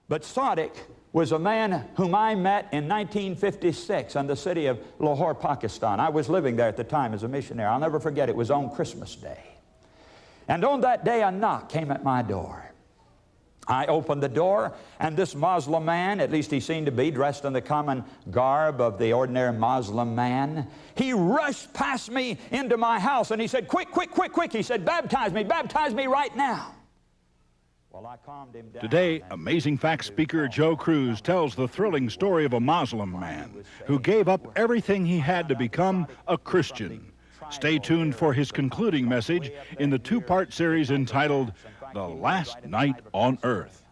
But Sadiq was a man whom I met in 1956 in the city of Lahore, Pakistan. I was living there at the time as a missionary. I'll never forget, it was on Christmas Day. And on that day, a knock came at my door. I opened the door, and this Muslim man, at least he seemed to be, dressed in the common garb of the ordinary Muslim man, he rushed past me into my house, and he said, quick, quick, quick, quick. He said, baptize me right now. Well, I calmed him down. Today, Amazing Facts speaker Joe Cruz tells the thrilling story of a Muslim man who gave up everything he had to become a Christian. Stay tuned for his concluding message in the two-part series entitled The Last Night on Earth.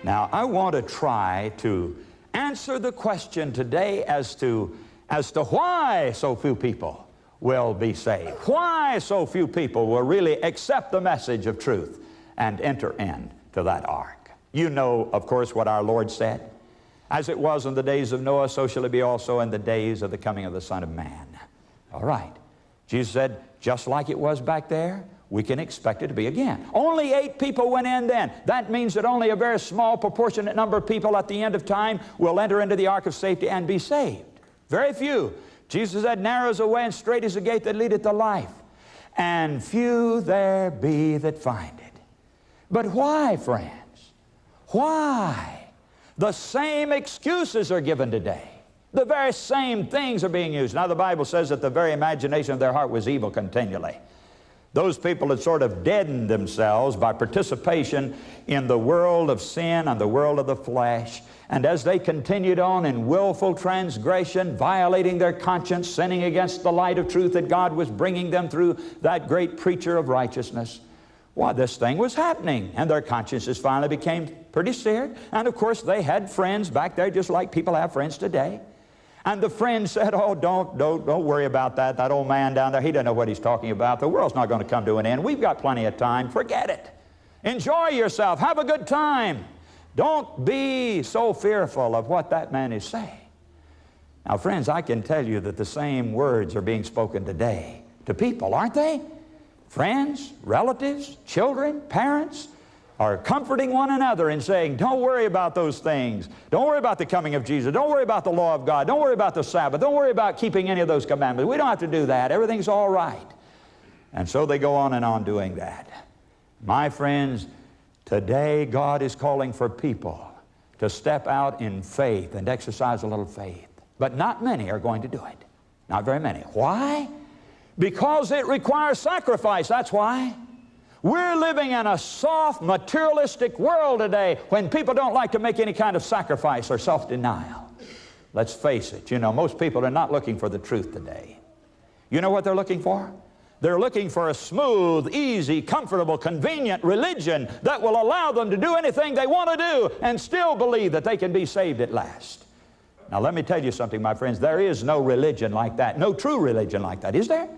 Now, I want to try to answer the question today as to why so few people will be saved. Why so few people will really accept the message of truth and enter into that ark. You know, of course, what our Lord said. As it was in the days of Noah, so shall it be also in the days of the coming of the Son of Man. All right. Jesus said, just like it was back there, we can expect it to be again. Only 8 people went in then. That means that only a very small proportionate number of people at the end of time will enter into the ark of safety and be saved. Very few. Jesus said, narrow is the way and straight is the gate that leadeth to life, and few there be that find it. But why, friends? Why? The same excuses are given today. The very same things are being used. Now, the Bible says that the very imagination of their heart was evil continually. Those people had sort of deadened themselves by participation in the world of sin and the world of the flesh. And as they continued on in willful transgression, violating their conscience, sinning against the light of truth that God was bringing them through that great preacher of righteousness, why, this thing was happening. And their consciences finally became pretty seared. And of course, they had friends back there just like people have friends today. And the friend said, oh, don't worry about that. That old man down there, he doesn't know what he's talking about. The world's not going to come to an end. We've got plenty of time. Forget it. Enjoy yourself. Have a good time. Don't be so fearful of what that man is saying. Now, friends, I can tell you that the same words are being spoken today to people, aren't they? Friends, relatives, children, parents are comforting one another and saying, don't worry about those things. Don't worry about the coming of Jesus. Don't worry about the law of God. Don't worry about the Sabbath. Don't worry about keeping any of those commandments. We don't have to do that. Everything's all right. And so they go on and on doing that. My friends, today God is calling for people to step out in faith and exercise a little faith. But not many are going to do it. Not very many. Why? Because it requires sacrifice. That's why. We're living in a soft, materialistic world today when people don't like to make any kind of sacrifice or self-denial. Let's face it, you know, most people are not looking for the truth today. You know what they're looking for? They're looking for a smooth, easy, comfortable, convenient religion that will allow them to do anything they want to do and still believe that they can be saved at last. Now, let me tell you something, my friends. There is no religion like that, no true religion like that, is there?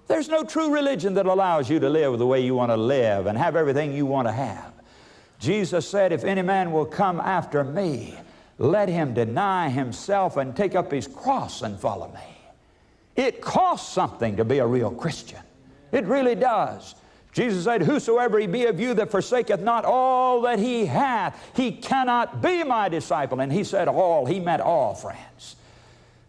There's no true religion that allows you to live the way you want to live and have everything you want to have. Jesus said, if any man will come after me, let him deny himself and take up his cross and follow me. It costs something to be a real Christian. It really does. Jesus said, whosoever he be of you that forsaketh not all that he hath, he cannot be my disciple. And he said all. He meant all, friends.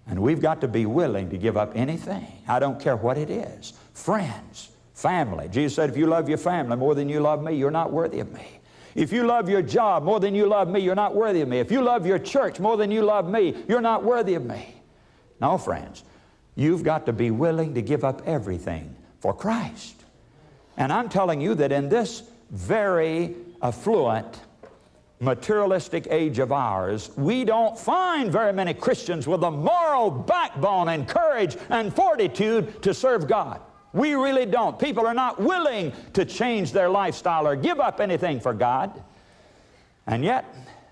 And we've got to be willing to give up anything. I don't care what it is. Friends, family. Jesus said, if you love your family more than you love me, you're not worthy of me. If you love your job more than you love me, you're not worthy of me. If you love your church more than you love me, you're not worthy of me. No, friends, you've got to be willing to give up everything for Christ. And I'm telling you that in this very affluent, materialistic age of ours, we don't find very many Christians with a moral backbone and courage and fortitude to serve God. We really don't. People are not willing to change their lifestyle or give up anything for God. And yet,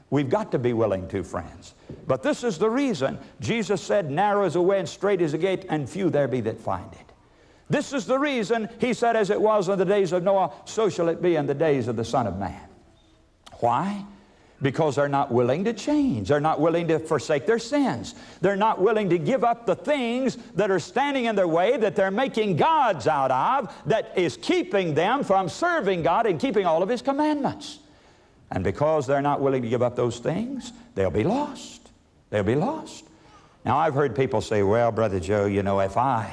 we've got to be willing to, friends. But this is the reason Jesus said, narrow is the way and straight is the gate, and few there be that find it. This is the reason he said, as it was in the days of Noah, so shall it be in the days of the Son of Man. Why? Because they're not willing to change. They're not willing to forsake their sins. They're not willing to give up the things that are standing in their way, that they're making gods out of, that is keeping them from serving God and keeping all of His commandments. And because they're not willing to give up those things, they'll be lost. They'll be lost. Now, I've heard people say, well, Brother Joe, you know, if I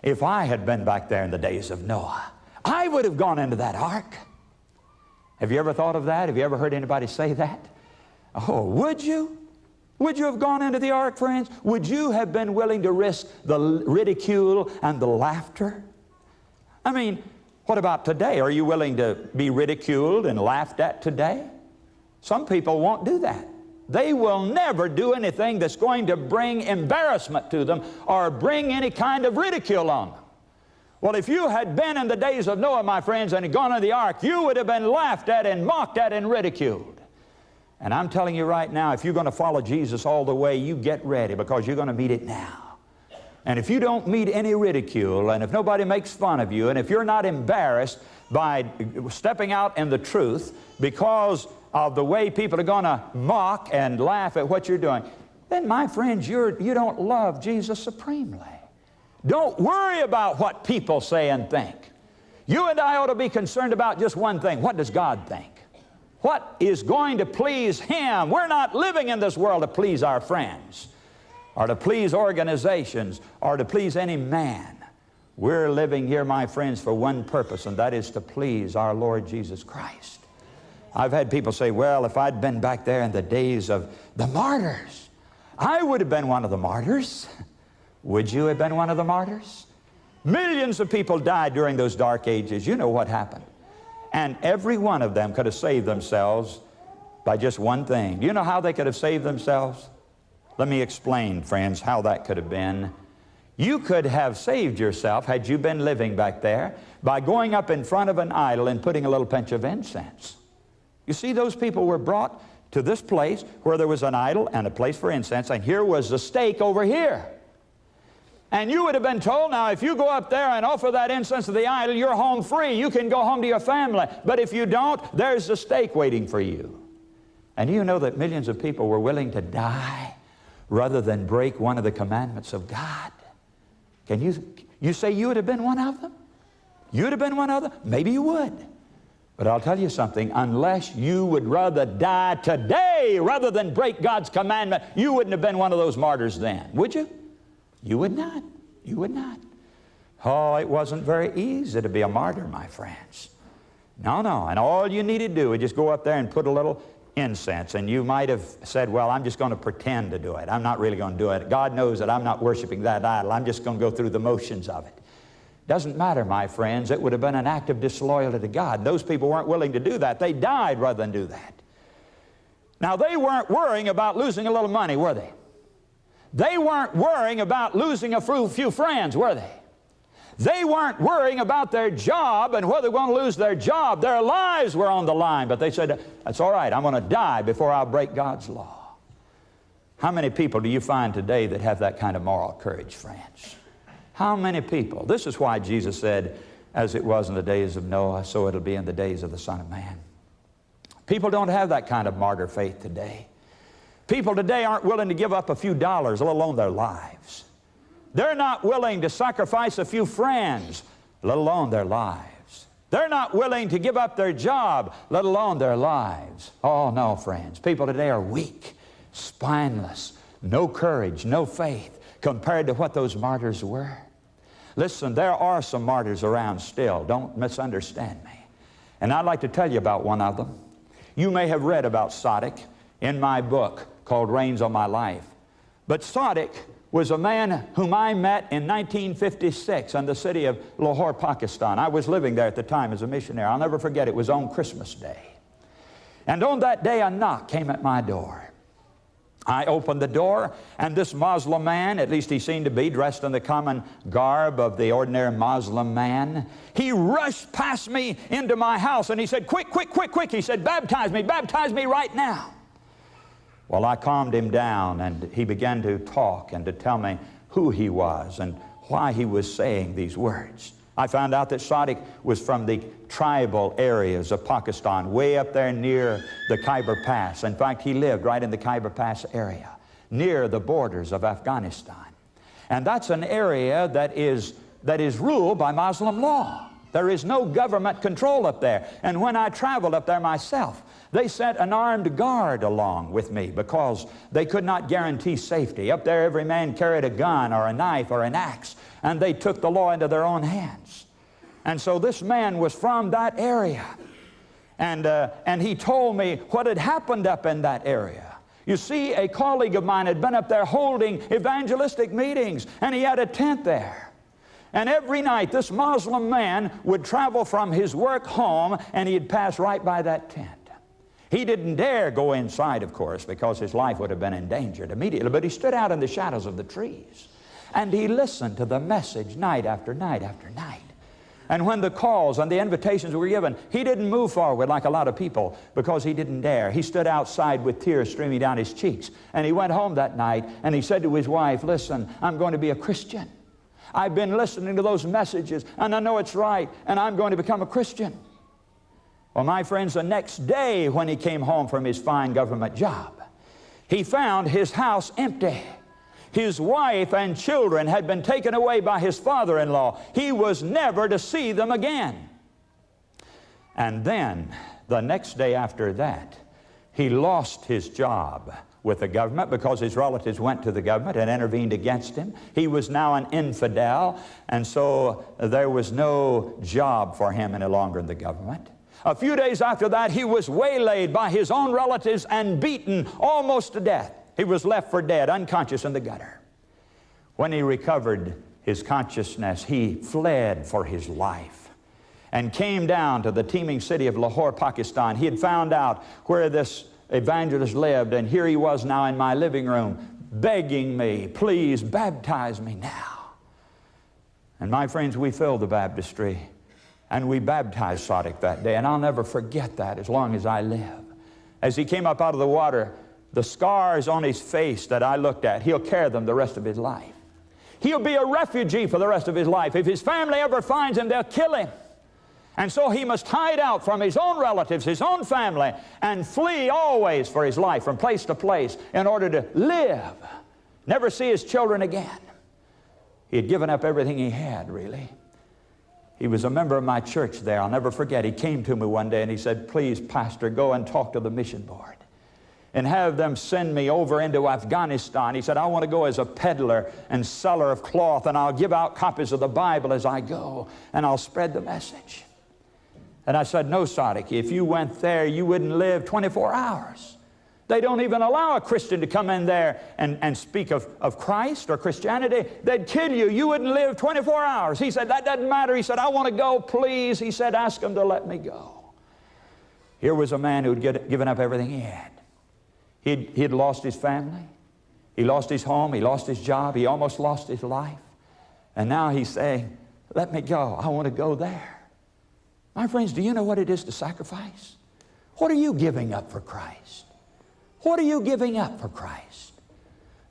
had been back there in the days of Noah, I would have gone into that ark. Have you ever thought of that? Have you ever heard anybody say that? Oh, would you? Would you have gone into the ark, friends? Would you have been willing to risk the ridicule and the laughter? I mean, what about today? Are you willing to be ridiculed and laughed at today? Some people won't do that. They will never do anything that's going to bring embarrassment to them or bring any kind of ridicule on them. Well, if you had been in the days of Noah, my friends, and had gone into the ark, you would have been laughed at and mocked at and ridiculed. And I'm telling you right now, if you're going to follow Jesus all the way, you get ready, because you're going to meet it now. And if you don't meet any ridicule, and if nobody makes fun of you, and if you're not embarrassed by stepping out in the truth because of the way people are going to mock and laugh at what you're doing, then, my friends, you don't love Jesus supremely. Don't worry about what people say and think. You and I ought to be concerned about just one thing. What does God think? What is going to please Him? We're not living in this world to please our friends or to please organizations or to please any man. We're living here, my friends, for one purpose, and that is to please our Lord Jesus Christ. I've had people say, well, if I'd been back there in the days of the martyrs, I would have been one of the martyrs. Would you have been one of the martyrs? Millions of people died during those dark ages. You know what happened. And every one of them could have saved themselves by just one thing. Do you know how they could have saved themselves? Let me explain, friends, how that could have been. You could have saved yourself, had you been living back there, by going up in front of an idol and putting a little pinch of incense. You see, those people were brought to this place where there was an idol and a place for incense, and here was the stake over here. And you would have been told, now, if you go up there and offer that incense to the idol, you're home free. You can go home to your family. But if you don't, there's the stake waiting for you. And you know that millions of people were willing to die rather than break one of the commandments of God. Can you say you would have been one of them? You would have been one of them? Maybe you would. But I'll tell you something, unless you would rather die today rather than break God's commandment, you wouldn't have been one of those martyrs then, would you? You would not. You would not. Oh, it wasn't very easy to be a martyr, my friends. No, no. And all you need to do is just go up there and put a little incense. And you might have said, well, I'm just going to pretend to do it. I'm not really going to do it. God knows that I'm not worshiping that idol. I'm just going to go through the motions of it. Doesn't matter, my friends. It would have been an act of disloyalty to God. Those people weren't willing to do that. They died rather than do that. Now, they weren't worrying about losing a little money, were they? They weren't worrying about losing a few friends, were they? They weren't worrying about their job and whether they're going to lose their job. Their lives were on the line, but they said, that's all right, I'm going to die before I'll break God's law. How many people do you find today that have that kind of moral courage, friends? How many people? This is why Jesus said, as it was in the days of Noah, so it'll be in the days of the Son of Man. People don't have that kind of martyr faith today. People today aren't willing to give up a few dollars, let alone their lives. They're not willing to sacrifice a few friends, let alone their lives. They're not willing to give up their job, let alone their lives. Oh, no, friends. People today are weak, spineless, no courage, no faith compared to what those martyrs were. Listen, there are some martyrs around still. Don't misunderstand me. And I'd like to tell you about one of them. You may have read about Sadiq in my book called Reigns on My Life. But Sadiq was a man whom I met in 1956 in the city of Lahore, Pakistan. I was living there at the time as a missionary. I'll never forget, it was on Christmas Day. And on that day, a knock came at my door. I opened the door, and this Muslim man, at least he seemed to be, dressed in the common garb of the ordinary Muslim man, he rushed past me into my house, and he said, quick, quick, quick, quick. He said, baptize me right now. Well, I calmed him down, and he began to talk and to tell me who he was and why he was saying these words. I found out that Sadiq was from the tribal areas of Pakistan, way up there near the Khyber Pass. In fact, he lived right in the Khyber Pass area, near the borders of Afghanistan. And that's an area that is ruled by Muslim law. There is no government control up there. And when I traveled up there myself, they sent an armed guard along with me because they could not guarantee safety. Up there, every man carried a gun or a knife or an axe, and they took the law into their own hands. And so this man was from that area. And he told me what had happened up in that area. You see, a colleague of mine had been up there holding evangelistic meetings, and he had a tent there. And every night this Muslim man would travel from his work home, and he'd pass right by that tent. He didn't dare go inside, of course, because his life would have been endangered immediately, but he stood out in the shadows of the trees, and he listened to the message night after night after night. And when the calls and the invitations were given, he didn't move forward like a lot of people because he didn't dare. He stood outside with tears streaming down his cheeks, and he went home that night, and he said to his wife, "Listen, I'm going to be a Christian. I've been listening to those messages, and I know it's right, and I'm going to become a Christian." Well, my friends, the next day when he came home from his fine government job, he found his house empty. His wife and children had been taken away by his father-in-law. He was never to see them again. And then, the next day after that, he lost his job with the government because his relatives went to the government and intervened against him. He was now an infidel, and so there was no job for him any longer in the government. A few days after that, he was waylaid by his own relatives and beaten almost to death. He was left for dead, unconscious in the gutter. When he recovered his consciousness, he fled for his life and came down to the teeming city of Lahore, Pakistan. He had found out where this evangelist lived, and here he was now in my living room begging me, "Please baptize me now." And my friends, we filled the baptistry, and we baptized Sadiq that day, and I'll never forget that as long as I live. As he came up out of the water, the scars on his face that I looked at, he'll carry them the rest of his life. He'll be a refugee for the rest of his life. If his family ever finds him, they'll kill him. And so he must hide out from his own relatives, his own family, and flee always for his life from place to place in order to live, never see his children again. He had given up everything he had, really. He was a member of my church there. I'll never forget. He came to me one day and he said, "Please, Pastor, go and talk to the mission board and have them send me over into Afghanistan." He said, "I want to go as a peddler and seller of cloth, and I'll give out copies of the Bible as I go, and I'll spread the message." And I said, "No, Sadiq, if you went there, you wouldn't live 24 hours. They don't even allow a Christian to come in there and speak of Christ or Christianity. They'd kill you. You wouldn't live 24 hours. He said, "That doesn't matter." He said, "I want to go, please." He said, "Ask them to let me go." Here was a man who had given up everything he had. He had lost his family. He lost his home. He lost his job. He almost lost his life. And now he's saying, "Let me go. I want to go there." My friends, do you know what it is to sacrifice? What are you giving up for Christ? What are you giving up for Christ?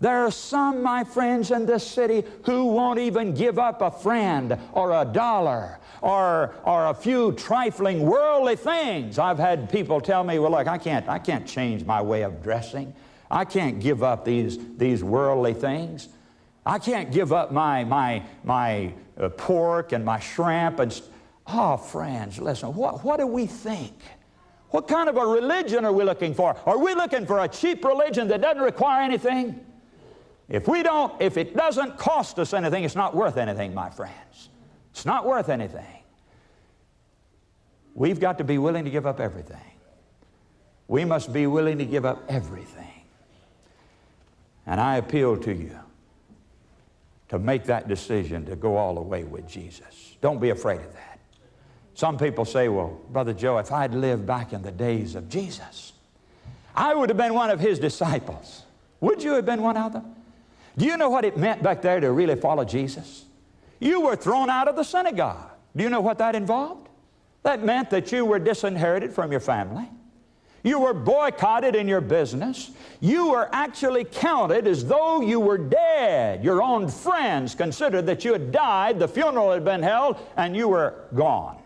There are some, my friends, in this city who won't even give up a friend or a dollar or a few trifling worldly things. I've had people tell me, "Well, look, I can't change my way of dressing. I can't give up these worldly things. I can't give up my pork and my shrimp." Oh, friends, listen, what do we think? What kind of a religion are we looking for? Are we looking for a cheap religion that doesn't require anything? If it doesn't cost us anything, it's not worth anything, my friends. It's not worth anything. We've got to be willing to give up everything. We must be willing to give up everything. And I appeal to you to make that decision to go all the way with Jesus. Don't be afraid of that. Some people say, "Well, Brother Joe, if I'd lived back in the days of Jesus, I would have been one of his disciples." Would you have been one of them? Do you know what it meant back there to really follow Jesus? You were thrown out of the synagogue. Do you know what that involved? That meant that you were disinherited from your family. You were boycotted in your business. You were actually counted as though you were dead. Your own friends considered that you had died, the funeral had been held, and you were gone.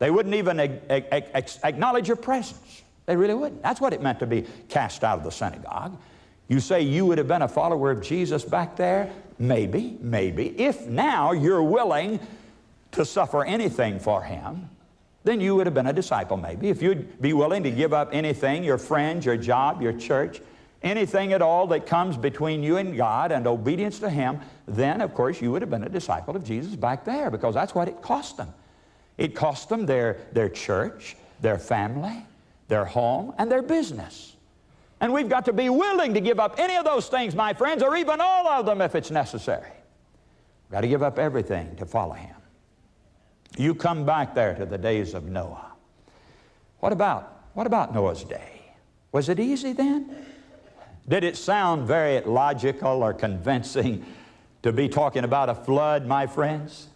They wouldn't even acknowledge your presence. They really wouldn't. That's what it meant to be cast out of the synagogue. You say you would have been a follower of Jesus back there? Maybe, maybe. If now you're willing to suffer anything for Him, then you would have been a disciple maybe. If you'd be willing to give up anything, your friends, your job, your church, anything at all that comes between you and God and obedience to Him, then of course you would have been a disciple of Jesus back there, because that's what it cost them. It cost them their church, their family, their home, and their business. And we've got to be willing to give up any of those things, my friends, or even all of them if it's necessary. We've got to give up everything to follow Him. You come back there to the days of Noah. What about Noah's day? Was it easy then? Did it sound very logical or convincing to be talking about a flood, my friends?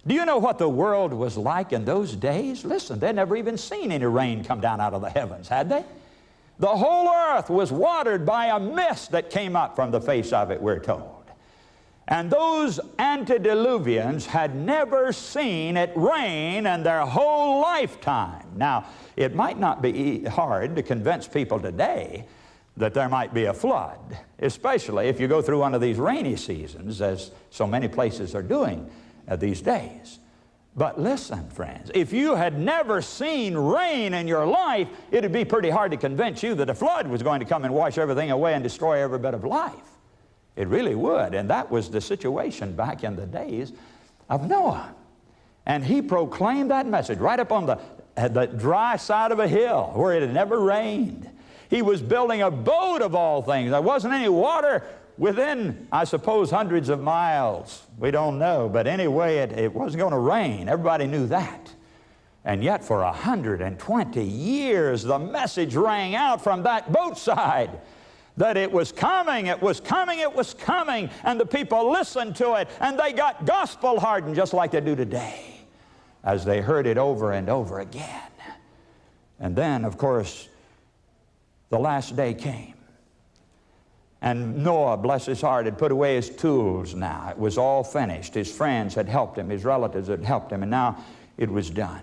Do you know what the world was like in those days? Listen, they'd never even seen any rain come down out of the heavens, had they? The whole earth was watered by a mist that came up from the face of it, we're told. And those antediluvians had never seen it rain in their whole lifetime. Now, it might not be hard to convince people today that there might be a flood, especially if you go through one of these rainy seasons, as so many places are doing these days. But listen, friends, if you had never seen rain in your life, it would be pretty hard to convince you that a flood was going to come and wash everything away and destroy every bit of life. It really would, and that was the situation back in the days of Noah. And he proclaimed that message right up on the dry side of a hill where it had never rained. He was building a boat of all things. There wasn't any water within, I suppose, hundreds of miles. We don't know, but anyway, it wasn't going to rain. Everybody knew that. And yet for 120 years, the message rang out from that boat side that it was coming, it was coming, it was coming, and the people listened to it, and they got gospel hardened just like they do today as they heard it over and over again. And then, of course, the last day came. And Noah, bless his heart, had put away his tools now. It was all finished. His friends had helped him. His relatives had helped him. And now it was done.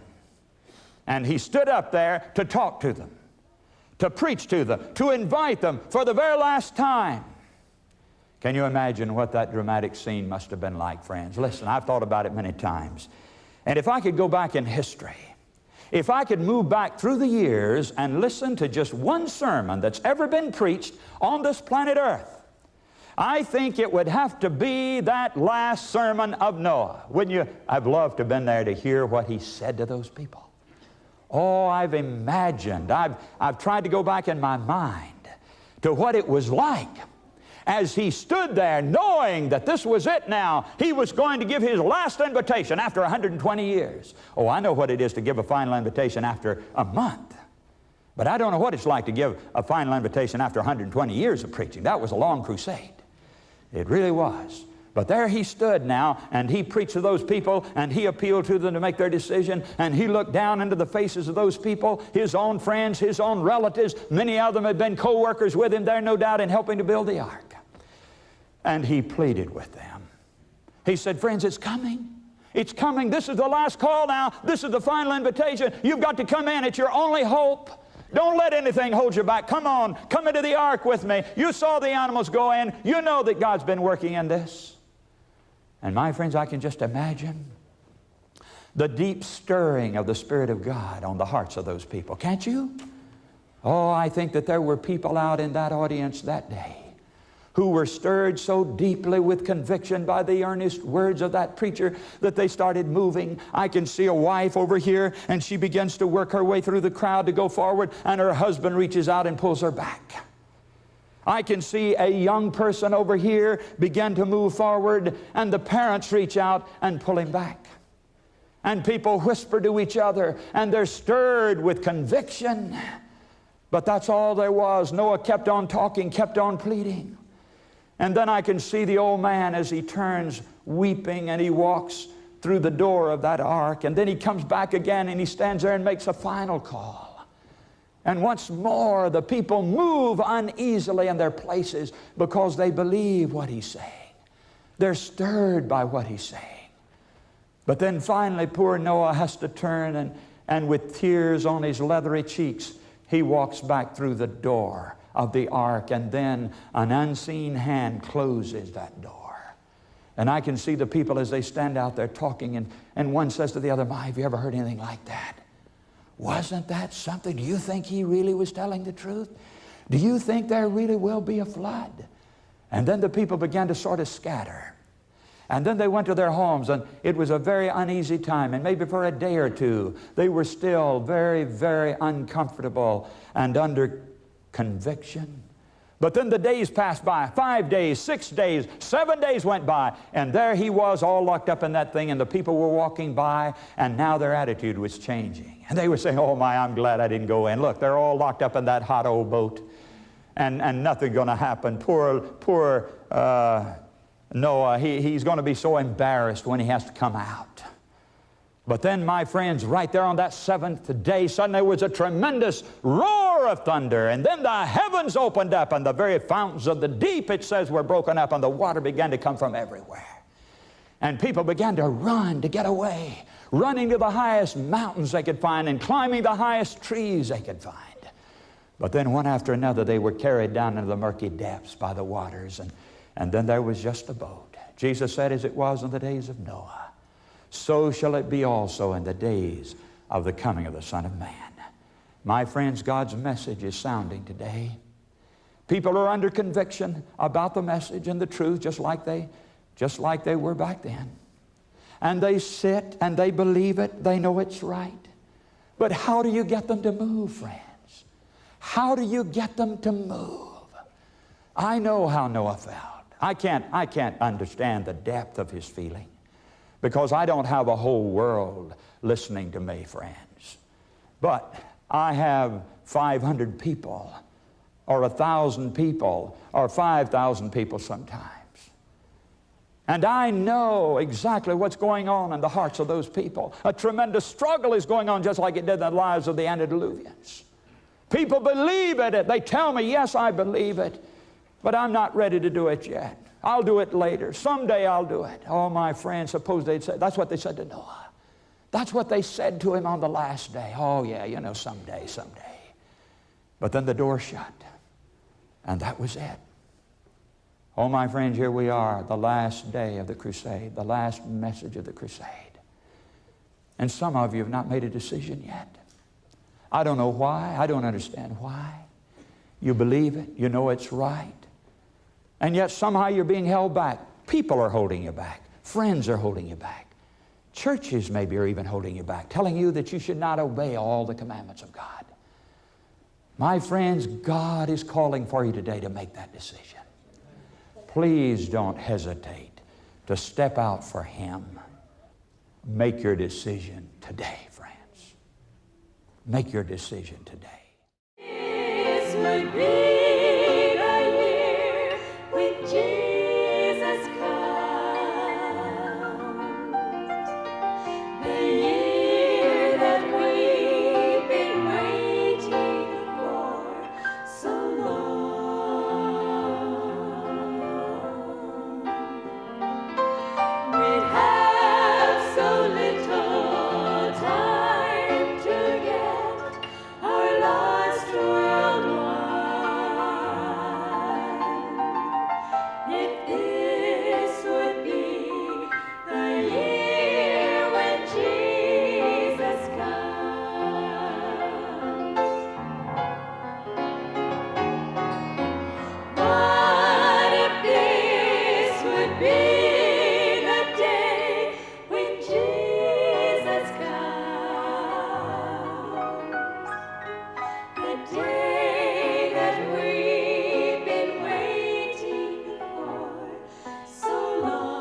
And he stood up there to talk to them, to preach to them, to invite them for the very last time. Can you imagine what that dramatic scene must have been like, friends? Listen, I've thought about it many times. And if I could go back in history, if I could move back through the years and listen to just one sermon that's ever been preached on this planet Earth, I think it would have to be that last sermon of Noah. Wouldn't you? I've loved to have been there to hear what he said to those people. Oh, I've imagined, I've tried to go back in my mind to what it was like as he stood there knowing that this was it now. He was going to give his last invitation after 120 years. Oh, I know what it is to give a final invitation after a month. But I don't know what it's like to give a final invitation after 120 years of preaching. That was a long crusade. It really was. But there he stood now, and he preached to those people, and he appealed to them to make their decision, and he looked down into the faces of those people, his own friends, his own relatives. Many of them had been co-workers with him there, no doubt, in helping to build the ark. And he pleaded with them. He said, friends, it's coming. It's coming. This is the last call now. This is the final invitation. You've got to come in. It's your only hope. Don't let anything hold you back. Come on. Come into the ark with me. You saw the animals go in. You know that God's been working in this. And my friends, I can just imagine the deep stirring of the Spirit of God on the hearts of those people. Can't you? Oh, I think that there were people out in that audience that day who were stirred so deeply with conviction by the earnest words of that preacher that they started moving. I can see a wife over here, and she begins to work her way through the crowd to go forward, and her husband reaches out and pulls her back. I can see a young person over here begin to move forward, and the parents reach out and pull him back. And people whisper to each other, and they're stirred with conviction. But that's all there was. Noah kept on talking, kept on pleading. And then I can see the old man as he turns weeping, and he walks through the door of that ark. And then he comes back again, and he stands there and makes a final call. And once more, the people move uneasily in their places because they believe what he's saying. They're stirred by what he's saying. But then finally, poor Noah has to turn, and with tears on his leathery cheeks, he walks back through the door of the ark, and then an unseen hand closes that door. And I can see the people as they stand out there talking, and one says to the other, "My, have you ever heard anything like that? Wasn't that something? Do you think he really was telling the truth? Do you think there really will be a flood?" And then the people began to sort of scatter. And then they went to their homes, and it was a very uneasy time. And maybe for a day or two, they were still very, very uncomfortable and under conviction. But then the days passed by. 5 days, 6 days, 7 days went by, and there he was all locked up in that thing, and the people were walking by, and now their attitude was changing. And they were saying, "Oh my, I'm glad I didn't go in. Look, they're all locked up in that hot old boat, and nothing's going to happen. Poor Noah, he's going to be so embarrassed when he has to come out." But then, my friends, right there on that 7th day, suddenly there was a tremendous roar of thunder, and then the heavens opened up, and the very fountains of the deep, it says, were broken up, and the water began to come from everywhere. And people began to run to get away, running to the highest mountains they could find and climbing the highest trees they could find. But then one after another, they were carried down into the murky depths by the waters, and then there was just a boat. Jesus said, "As it was in the days of Noah, so shall it be also in the days of the coming of the Son of Man." My friends, God's message is sounding today. People are under conviction about the message and the truth, just like they were back then. And they sit and they believe it. They know it's right. But how do you get them to move, friends? How do you get them to move? I know how Noah felt. I can't understand the depth of his feeling, because I don't have a whole world listening to me, friends. But I have 500 people, or 1,000 people, or 5,000 people sometimes. And I know exactly what's going on in the hearts of those people. A tremendous struggle is going on, just like it did in the lives of the antediluvians. People believe it. They tell me, "Yes, I believe it, but I'm not ready to do it yet. I'll do it later. Someday I'll do it." Oh, my friends, suppose they'd say, that's what they said to Noah. That's what they said to him on the last day. "Oh, yeah, you know, someday. But then the door shut, and that was it. Oh, my friends, here we are, the last day of the crusade, the last message of the crusade. And some of you have not made a decision yet. I don't know why. I don't understand why. You believe it. You know it's right. And yet somehow you're being held back. People are holding you back. Friends are holding you back. Churches maybe are even holding you back, telling you that you should not obey all the commandments of God. My friends, God is calling for you today to make that decision. Please don't hesitate to step out for Him. Make your decision today, friends. Make your decision today. This would be the year when Jesus comes, the year that we've been waiting for so long. We'd have so little time to get our lost world won. If this would be the year when Jesus comes. But if this would be the day when Jesus comes, the day that we've been waiting for so long,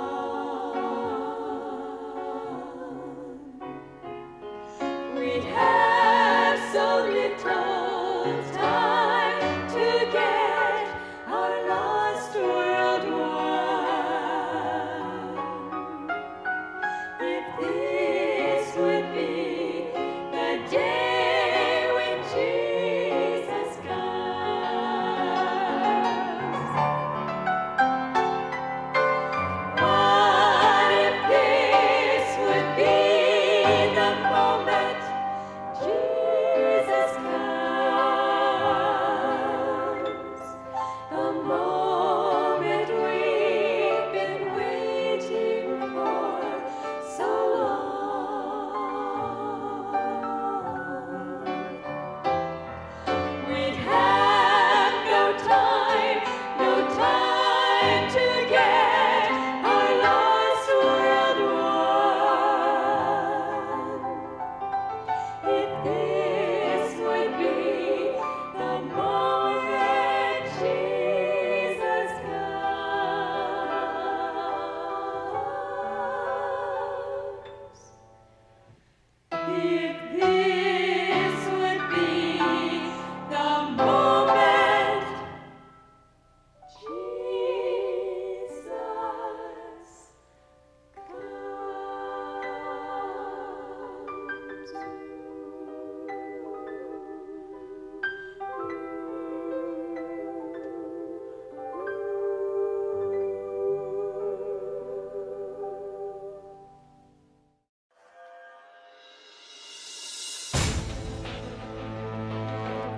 we'd have so little time to get our lost world won. If this would be the day when Jesus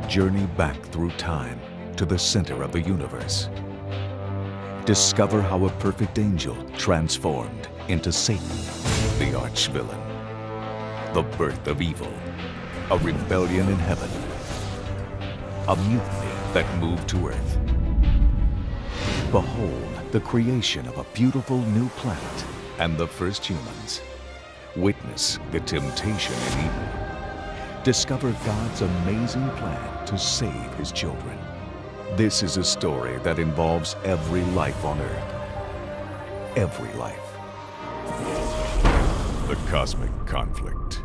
Journey back through time to the center of the universe. Discover how a perfect angel transformed into Satan, the arch-villain. The birth of evil, a rebellion in heaven, a mutiny that moved to Earth. Behold the creation of a beautiful new planet and the first humans. Witness the temptation in Eden. Discover God's amazing plan to save His children. This is a story that involves every life on Earth. Every life. The cosmic conflict.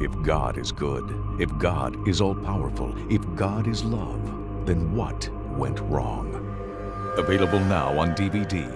If God is good, if God is all-powerful, if God is love, then what went wrong? Available now on DVD,